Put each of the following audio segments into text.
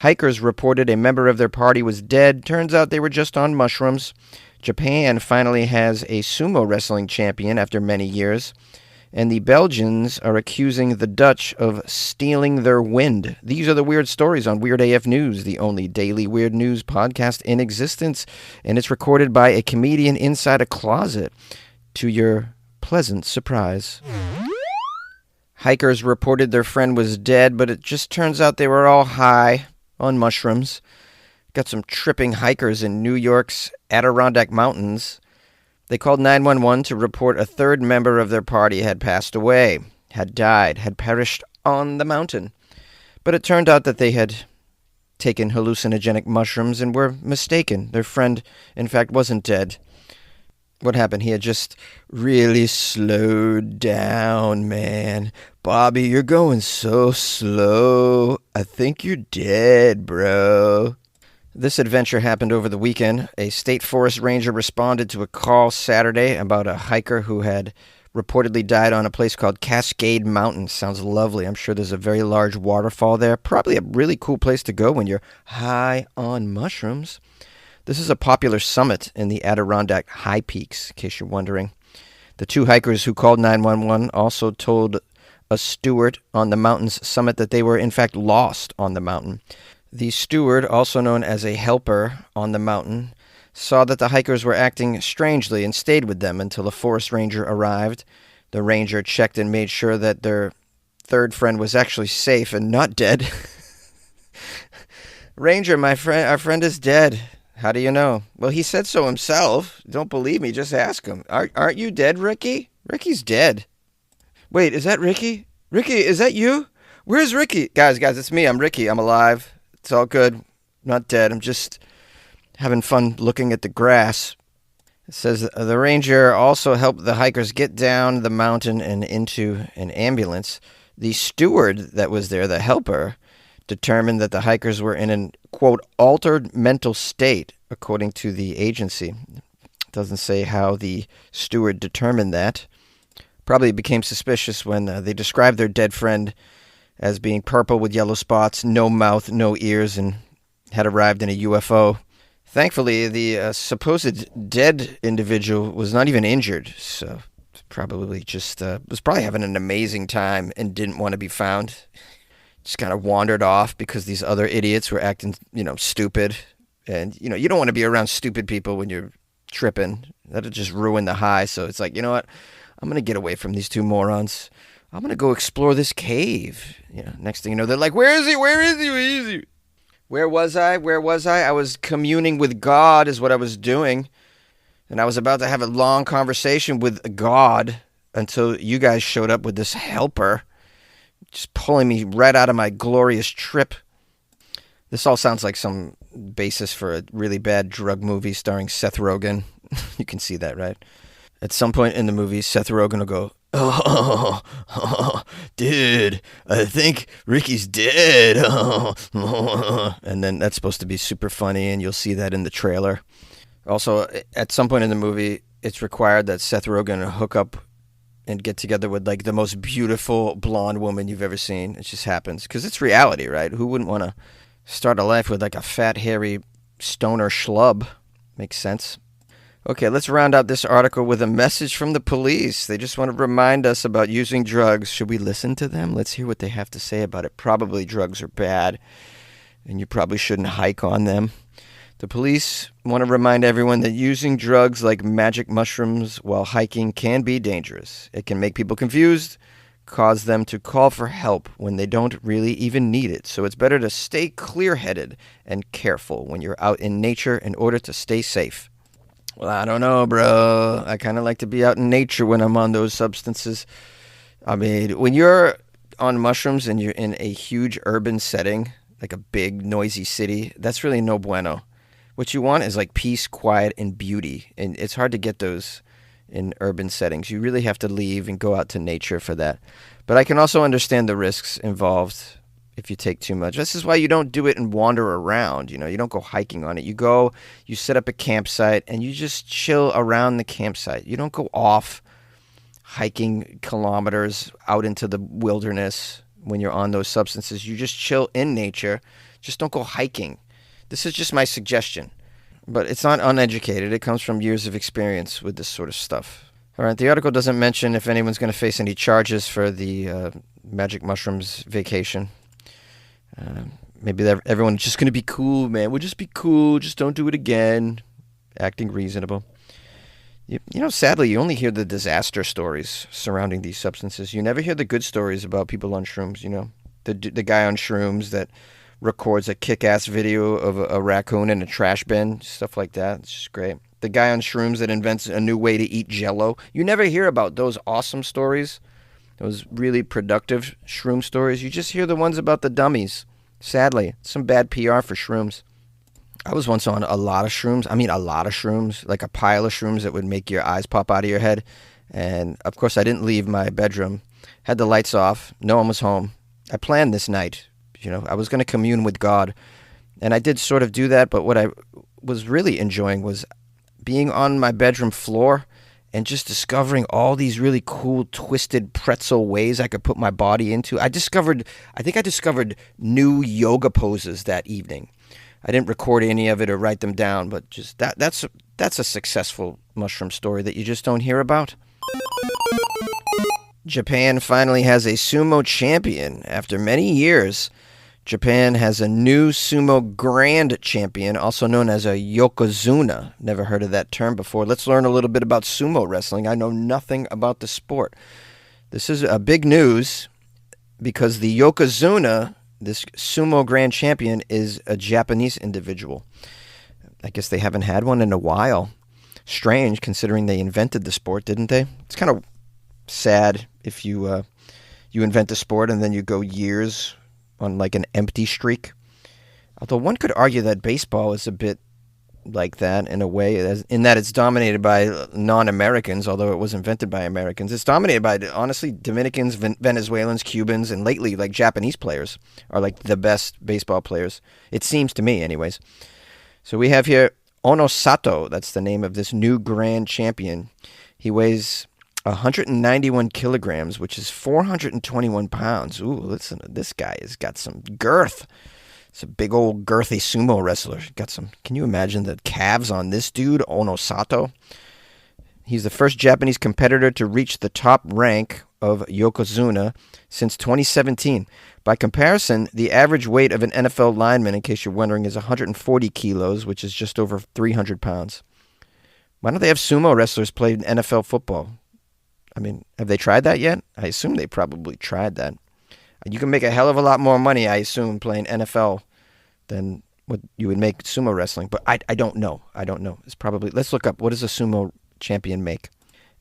Hikers reported a member of their party was dead. Turns out they were just on mushrooms. Japan finally has a sumo wrestling champion after many years. And the Belgians are accusing the Dutch of stealing their wind. These are the weird stories on Weird AF News, the only daily weird news podcast in existence. And it's recorded by a comedian inside a closet, to your pleasant surprise. Hikers reported their friend was dead, but it just turns out they were all high on mushrooms. Got some tripping hikers in New York's Adirondack Mountains. They called 911 to report a third member of their party had passed away, had died, had perished on the mountain. But it turned out that they had taken hallucinogenic mushrooms and were mistaken. Their friend, in fact, wasn't dead. What happened? He had just really slowed down, man. Bobby, you're going so slow. I think you're dead, bro. This adventure happened over the weekend. A state forest ranger responded to a call Saturday about a hiker who had reportedly died on a place called Cascade Mountain. Sounds lovely. I'm sure there's a very large waterfall there. Probably a really cool place to go when you're high on mushrooms. This is a popular summit in the Adirondack High Peaks, in case you're wondering. The two hikers who called 911 also told a steward on the mountain's summit that they were in fact lost on the mountain. The steward, also known as a helper on the mountain, saw that the hikers were acting strangely and stayed with them until a forest ranger arrived. The ranger checked and made sure that their third friend was actually safe and not dead. Ranger, our friend is dead. How do you know? Well, he said so himself. Don't believe me, just ask him. Aren't you dead, Ricky? Ricky's dead. Wait, is that Ricky? Ricky, is that you? Where's Ricky? Guys, it's me. I'm Ricky. I'm alive. It's all good. I'm not dead. I'm just having fun looking at the grass. It says the ranger also helped the hikers get down the mountain and into an ambulance. The steward that was there, the helper, determined that the hikers were in an, quote, altered mental state, according to the agency. It doesn't say how the steward determined that. Probably became suspicious when they described their dead friend as being purple with yellow spots, no mouth, no ears, and had arrived in a UFO. Thankfully, the supposed dead individual was not even injured, so probably just was probably having an amazing time and didn't want to be found. Just kind of wandered off because these other idiots were acting, stupid. And, you don't want to be around stupid people when you're tripping. That'll just ruin the high. So it's like, you know what? I'm going to get away from these two morons. I'm going to go explore this cave. Next thing you know, they're like, where is he? Where is he? Where is he? Where was I? I was communing with God is what I was doing. And I was about to have a long conversation with God until you guys showed up with this helper, just pulling me right out of my glorious trip. This all sounds like some basis for a really bad drug movie starring Seth Rogen. You can see that, right? At some point in the movie, Seth Rogen will go, oh, dude, I think Ricky's dead. And then that's supposed to be super funny, and you'll see that in the trailer. Also, at some point in the movie, it's required that Seth Rogen hook up and get together with, like, the most beautiful blonde woman you've ever seen. It just happens, because it's reality, right? Who wouldn't want to start a life with, like, a fat, hairy stoner schlub? Makes sense. Okay, let's round out this article with a message from the police. They just want to remind us about using drugs. Should we listen to them? Let's hear what they have to say about it. Probably drugs are bad, and you probably shouldn't hike on them. The police want to remind everyone that using drugs like magic mushrooms while hiking can be dangerous. It can make people confused, cause them to call for help when they don't really even need it. So it's better to stay clear-headed and careful when you're out in nature in order to stay safe. Well, I don't know, bro. I kind of like to be out in nature when I'm on those substances. I mean, when you're on mushrooms and you're in a huge urban setting, like a big, noisy city, that's really no bueno. What you want is like peace, quiet, and beauty. And it's hard to get those in urban settings. You really have to leave and go out to nature for that. But I can also understand the risks involved if you take too much. This is why you don't do it and wander around. You don't go hiking on it. You go, you set up a campsite, and you just chill around the campsite. You don't go off hiking kilometers out into the wilderness when you're on those substances. You just chill in nature, Just don't go hiking. This is just my suggestion. But it's not uneducated. It comes from years of experience with this sort of stuff. All right, the article doesn't mention if anyone's going to face any charges for the magic mushrooms vacation. Maybe everyone's just going to be cool, man. We'll just be cool. Just don't do it again. Acting reasonable. Sadly, you only hear the disaster stories surrounding these substances. You never hear the good stories about people on shrooms, The guy on shrooms that records a kick-ass video of a raccoon in a trash bin, stuff like that. It's just great. The guy on shrooms that invents a new way to eat Jell-O. You never hear about those awesome stories, those really productive shroom stories. You just hear the ones about the dummies. Sadly, some bad PR for shrooms. I was once on a lot of shrooms. I mean, a lot of shrooms, like a pile of shrooms that would make your eyes pop out of your head. And, of course, I didn't leave my bedroom. Had the lights off. No one was home. I planned this night. I was going to commune with God. And I did sort of do that, but what I was really enjoying was being on my bedroom floor and just discovering all these really cool, twisted pretzel ways I could put my body into. I think I discovered new yoga poses that evening. I didn't record any of it or write them down, but just that's a successful mushroom story that you just don't hear about. Japan finally has a sumo champion. After many years, Japan has a new sumo grand champion, also known as a yokozuna. Never heard of that term before. Let's learn a little bit about sumo wrestling. I know nothing about the sport. This is a big news because the yokozuna, this sumo grand champion, is a Japanese individual. I guess they haven't had one in a while. Strange, considering they invented the sport, didn't they? It's kind of sad if you invent a sport and then you go years on like an empty streak. Although one could argue that baseball is a bit like that in a way, in that it's dominated by non-Americans, although it was invented by Americans. It's dominated by, honestly, Dominicans, Venezuelans, Cubans, and lately, like, Japanese players are like the best baseball players. It seems to me, anyways. So we have here Onosato. That's the name of this new grand champion. He weighs 191 kilograms, which is 421 pounds. Ooh, listen, this guy has got some girth. It's a big old girthy sumo wrestler. Can you imagine the calves on this dude, Onosato? He's the first Japanese competitor to reach the top rank of Yokozuna since 2017. By comparison, the average weight of an NFL lineman, in case you're wondering, is 140 kilos, which is just over 300 pounds. Why don't they have sumo wrestlers play NFL football? I mean, have they tried that yet? I assume they probably tried that. You can make a hell of a lot more money, I assume, playing NFL than what you would make sumo wrestling. But I don't know. It's probably... Let's look up. What does a sumo champion make?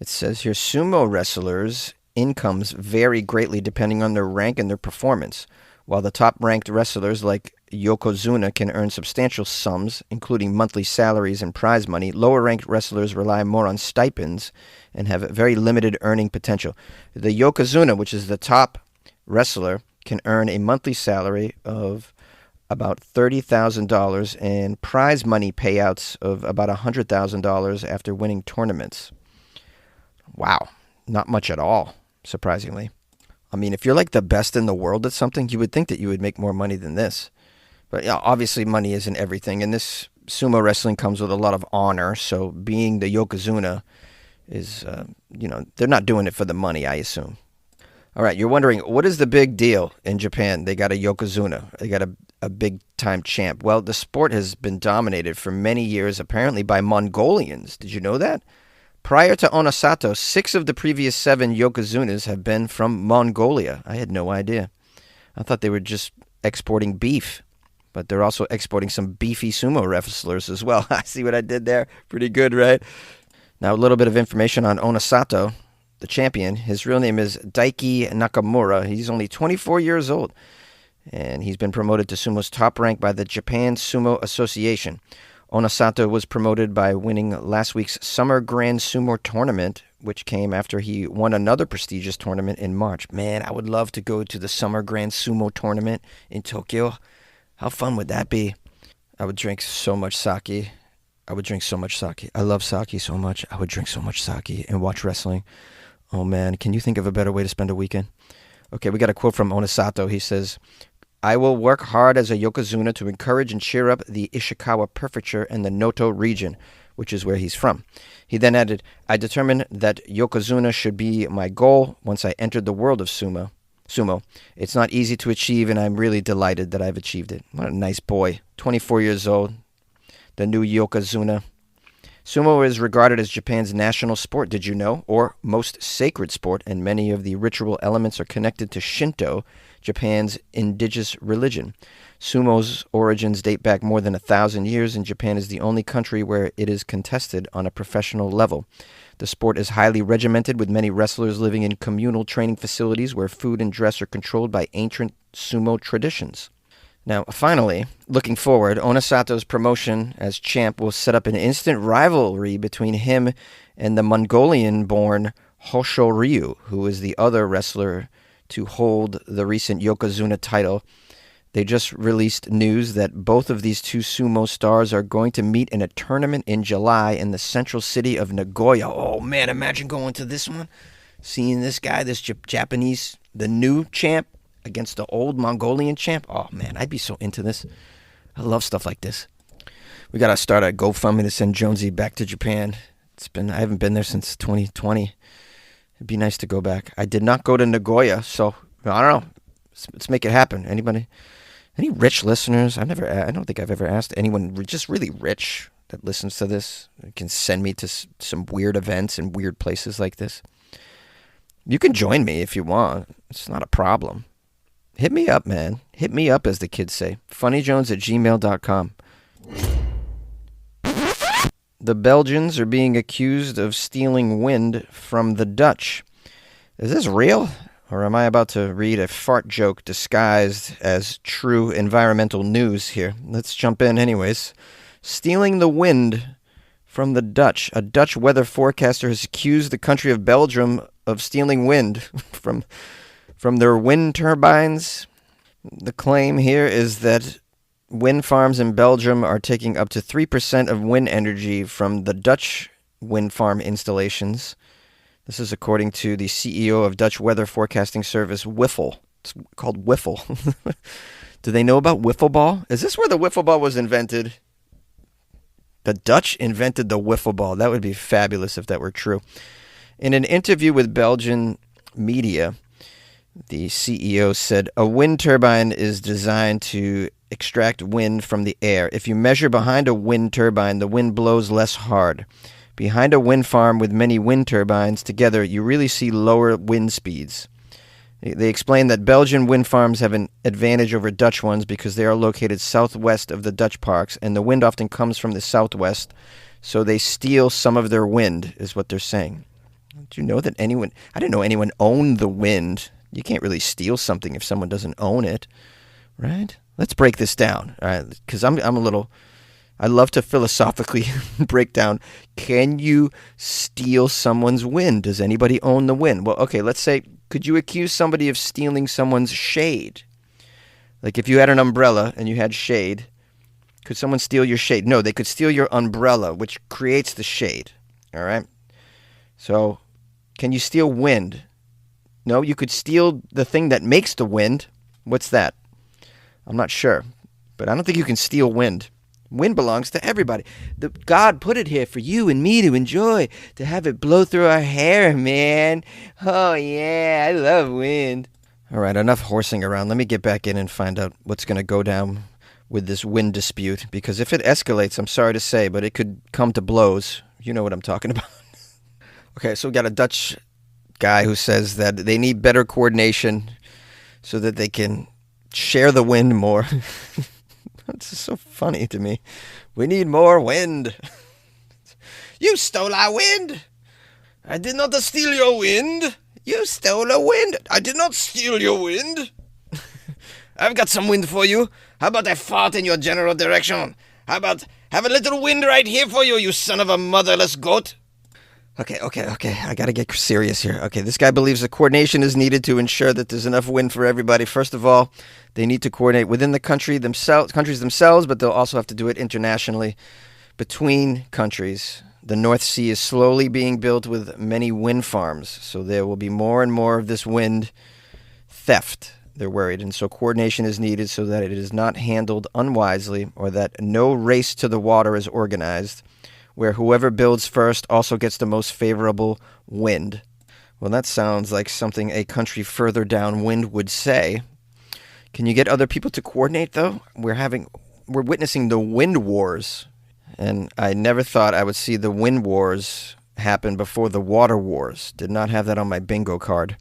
It says here, sumo wrestlers' incomes vary greatly depending on their rank and their performance. While the top-ranked wrestlers like Yokozuna can earn substantial sums, including monthly salaries and prize money, lower-ranked wrestlers rely more on stipends and have very limited earning potential. The Yokozuna, which is the top wrestler, can earn a monthly salary of about $30,000 and prize money payouts of about $100,000 after winning tournaments. Wow, not much at all, surprisingly. I mean, if you're like the best in the world at something, you would think that you would make more money than this. But yeah, obviously money isn't everything, and this sumo wrestling comes with a lot of honor, so being the Yokozuna is, they're not doing it for the money, I assume. All right, you're wondering, what is the big deal in Japan? They got a Yokozuna. They got a big-time champ. Well, the sport has been dominated for many years, apparently, by Mongolians. Did you know that? Prior to Onosato, 6 of the previous 7 Yokozunas have been from Mongolia. I had no idea. I thought they were just exporting beef, but they're also exporting some beefy sumo wrestlers as well. I see what I did there. Pretty good, right? Now, a little bit of information on Onosato, the champion. His real name is Daiki Nakamura. He's only 24 years old, and he's been promoted to sumo's top rank by the Japan Sumo Association. Onosato was promoted by winning last week's Summer Grand Sumo Tournament, which came after he won another prestigious tournament in March. Man, I would love to go to the Summer Grand Sumo Tournament in Tokyo. How fun would that be? I would drink so much sake. I love sake so much. I would drink so much sake and watch wrestling. Oh man, can you think of a better way to spend a weekend? Okay, we got a quote from Onosato. He says, I will work hard as a yokozuna to encourage and cheer up the Ishikawa Prefecture and the Noto region, which is where he's from. He then added, I determined that yokozuna should be my goal once I entered the world of sumo. It's not easy to achieve, and I'm really delighted that I've achieved it. What a nice boy. 24 years old. The new yokozuna. Sumo is regarded as Japan's national sport, did you know? Or most sacred sport, and many of the ritual elements are connected to Shinto, Japan's indigenous religion. Sumo's origins date back more than 1,000 years, and Japan is the only country where it is contested on a professional level. The sport is highly regimented, with many wrestlers living in communal training facilities where food and dress are controlled by ancient sumo traditions. Now, finally, looking forward, Onosato's promotion as champ will set up an instant rivalry between him and the Mongolian-born Hosho Ryu, who is the other wrestler to hold the recent Yokozuna title. They just released news that both of these two sumo stars are going to meet in a tournament in July in the central city of Nagoya. Oh, man, imagine going to this one, seeing this guy, this Japanese, the new champ, against the old Mongolian champ. Oh, man, I'd be so into this. I love stuff like this. We got to start a GoFundMe to send Jonesy back to Japan. I haven't been there since 2020. It'd be nice to go back. I did not go to Nagoya, so I don't know. Let's make it happen. Any rich listeners? I don't think I've ever asked anyone just really rich that listens to this can send me to some weird events and weird places like this. You can join me if you want. It's not a problem. Hit me up, man. Hit me up, as the kids say. funnyjones@gmail.com. The Belgians are being accused of stealing wind from the Dutch. Is this real? Or am I about to read a fart joke disguised as true environmental news here? Let's jump in anyways. Stealing the wind from the Dutch. A Dutch weather forecaster has accused the country of Belgium of stealing wind from their wind turbines. The claim here is that wind farms in Belgium are taking up to 3% of wind energy from the Dutch wind farm installations. This is according to the CEO of Dutch weather forecasting service Wiffle. It's called Wiffle. Do they know about wiffle ball? Is this where the wiffle ball was invented? The Dutch invented the wiffle ball. That would be fabulous if that were true. In an interview with Belgian media, the CEO said, a wind turbine is designed to extract wind from the air. If you measure behind a wind turbine, the wind blows less hard. Behind a wind farm with many wind turbines together, you really see lower wind speeds. They explained that Belgian wind farms have an advantage over Dutch ones because they are located southwest of the Dutch parks, and the wind often comes from the southwest, so they steal some of their wind, is what they're saying. Do you know that anyone... I didn't know anyone owned the wind. You can't really steal something if someone doesn't own it, right? Let's break this down, all right? Because I'm a little... I love to philosophically break down, can you steal someone's wind? Does anybody own the wind? Well, okay, let's say, could you accuse somebody of stealing someone's shade? Like if you had an umbrella and you had shade, could someone steal your shade? No, they could steal your umbrella, which creates the shade, all right? So, can you steal wind? No, you could steal the thing that makes the wind. What's that? I'm not sure, but I don't think you can steal wind. Wind belongs to everybody. God put it here for you and me to enjoy, to have it blow through our hair, man. Oh, yeah, I love wind. All right, enough horsing around. Let me get back in and find out what's going to go down with this wind dispute, because if it escalates, I'm sorry to say, but it could come to blows. You know what I'm talking about. Okay, so we got a Dutch guy who says that they need better coordination so that they can share the wind more. It's just so funny to me. We need more wind. You stole our wind. I did not steal your wind. You stole a wind. I did not steal your wind. I've got some wind for you. How about I fart in your general direction? How about have a little wind right here for you, you son of a motherless goat? Okay. I gotta get serious here. Okay, this guy believes the coordination is needed to ensure that there's enough wind for everybody. First of all, they need to coordinate within the countries themselves, but they'll also have to do it internationally between countries. The North Sea is slowly being built with many wind farms, so there will be more and more of this wind theft. They're worried, and so coordination is needed so that it is not handled unwisely or that no race to the water is organized, where whoever builds first also gets the most favorable wind. Well, that sounds like something a country further downwind would say. Can you get other people to coordinate, though? We're witnessing the wind wars, and I never thought I would see the wind wars happen before the water wars. Did not have that on my bingo card.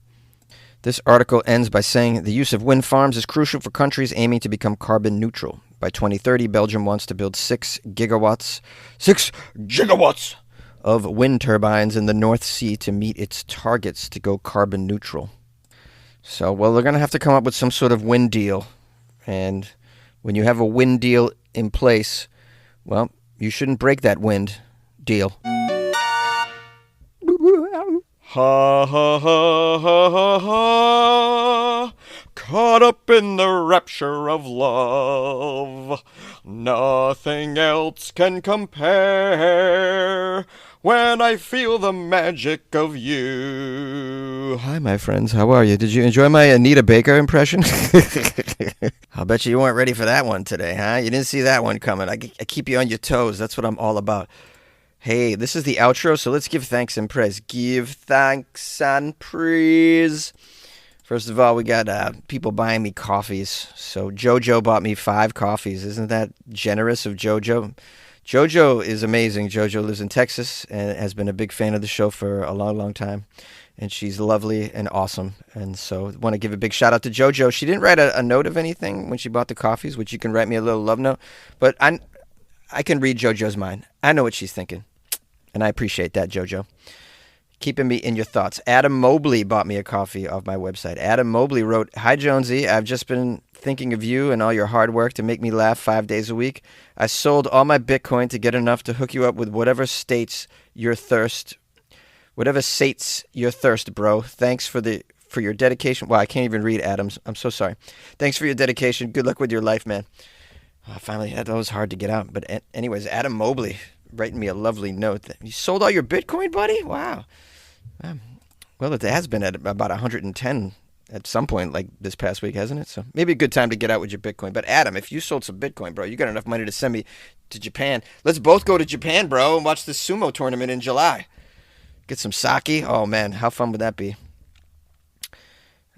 This article ends by saying the use of wind farms is crucial for countries aiming to become carbon neutral. By 2030, Belgium wants to build 6 gigawatts of wind turbines in the North Sea to meet its targets to go carbon neutral. So, well, they're going to have to come up with some sort of wind deal. And when you have a wind deal in place, well, you shouldn't break that wind deal. Ha ha ha ha ha ha. Caught up in the rapture of love. Nothing else can compare when I feel the magic of you. Hi, my friends. How are you? Did you enjoy my Anita Baker impression? I'll bet you weren't ready for that one today, huh? You didn't see that one coming. I keep you on your toes. That's what I'm all about. Hey, this is the outro, so let's give thanks and praise. Give thanks and praise. First of all, we got people buying me coffees. So Jojo bought me 5 coffees. Isn't that generous of Jojo? Jojo is amazing. Jojo lives in Texas and has been a big fan of the show for a long, long time. And she's lovely and awesome. And so I want to give a big shout out to Jojo. She didn't write a note of anything when she bought the coffees, which you can write me a little love note. But I can read Jojo's mind. I know what she's thinking. And I appreciate that, Jojo. Keeping me in your thoughts. Adam Mobley bought me a coffee off my website. Adam Mobley wrote, "Hi, Jonesy. I've just been thinking of you and all your hard work to make me laugh 5 days a week. I sold all my Bitcoin to get enough to hook you up with whatever sates your thirst, bro. Thanks for your dedication." Well, I can't even read Adam's. I'm so sorry. Thanks for your dedication. Good luck with your life, man. Finally, that was hard to get out. But anyways, Adam Mobley writing me a lovely note. You sold all your Bitcoin, buddy? Wow. Well, it has been at about 110 at some point like this past week, hasn't it? So maybe a good time to get out with your Bitcoin. But Adam, if you sold some Bitcoin, bro, you got enough money to send me to Japan. Let's both go to Japan, bro, and watch the sumo tournament in July. Get some sake. Oh, man, how fun would that be?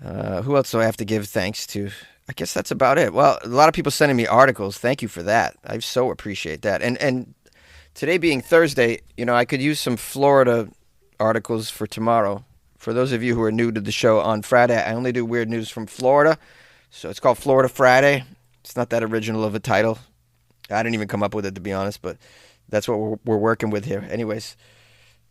Who else do I have to give thanks to? I guess that's about it. Well, a lot of people sending me articles. Thank you for that. I so appreciate that. And today being Thursday, I could use some Florida articles for tomorrow. For those of you who are new to the show, on Friday, I only do weird news from Florida. So it's called Florida Friday. It's not that original of a title. I didn't even come up with it, to be honest, but that's what we're working with here. Anyways,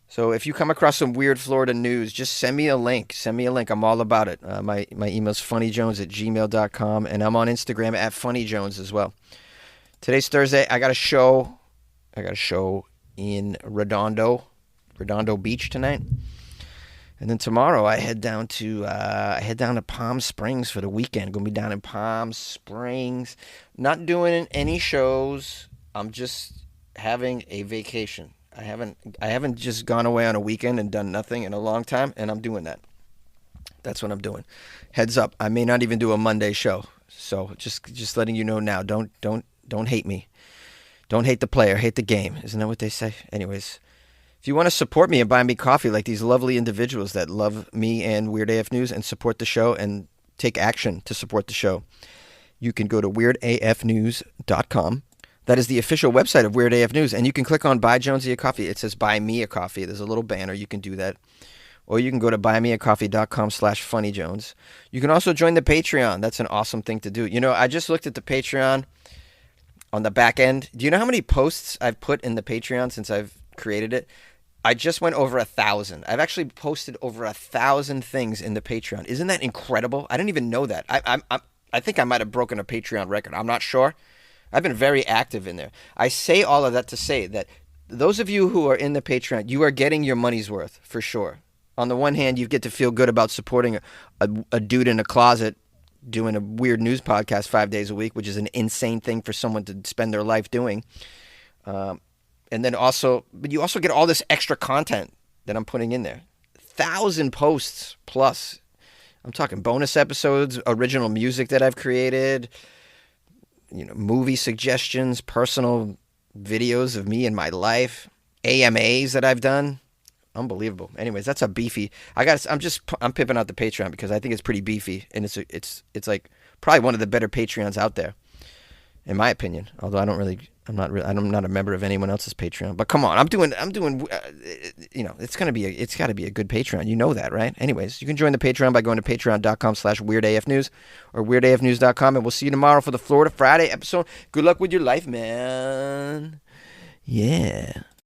so if you come across some weird Florida news, just send me a link. I'm all about it. My email's funnyjones@gmail.com, and I'm on Instagram at funnyjones as well. Today's Thursday. I got a show in Redondo Beach tonight. And then tomorrow I head down to Palm Springs for the weekend. Going to be down in Palm Springs. Not doing any shows. I'm just having a vacation. I haven't just gone away on a weekend and done nothing in a long time, and I'm doing that. That's what I'm doing. Heads up, I may not even do a Monday show. So just letting you know now. Don't hate me. Don't hate the player, hate the game. Isn't that what they say? Anyways, if you want to support me and buy me coffee like these lovely individuals that love me and Weird AF News and support the show and take action to support the show, you can go to weirdafnews.com. That is the official website of Weird AF News, and you can click on Buy Jonesy a Coffee. It says Buy Me a Coffee. There's a little banner. You can do that. Or you can go to buymeacoffee.com/funnyjones. You can also join the Patreon. That's an awesome thing to do. I just looked at the Patreon on the back end. Do you know how many posts I've put in the Patreon since I've created it? I just went over 1,000. I've actually posted over 1,000 things in the Patreon. Isn't that incredible? I didn't even know that. I think I might have broken a Patreon record. I'm not sure. I've been very active in there. I say all of that to say that those of you who are in the Patreon, you are getting your money's worth for sure. On the one hand, you get to feel good about supporting a dude in a closet doing a weird news podcast 5 days a week, which is an insane thing for someone to spend their life doing. And then but you also get all this extra content that I'm putting in there. 1,000 posts plus I'm talking bonus episodes, original music that I've created, movie suggestions, personal videos of me and my life, AMAs that I've done. Unbelievable. Anyways, that's a beefy. I'm pimping out the Patreon because I think it's pretty beefy, and it's like probably one of the better Patreons out there, in my opinion. Although I'm not a member of anyone else's Patreon. But come on, I'm doing. It's got to be a good Patreon. You know that, right? Anyways, you can join the Patreon by going to patreon.com/weirdafnews or weirdafnews.com, and we'll see you tomorrow for the Florida Friday episode. Good luck with your life, man. Yeah.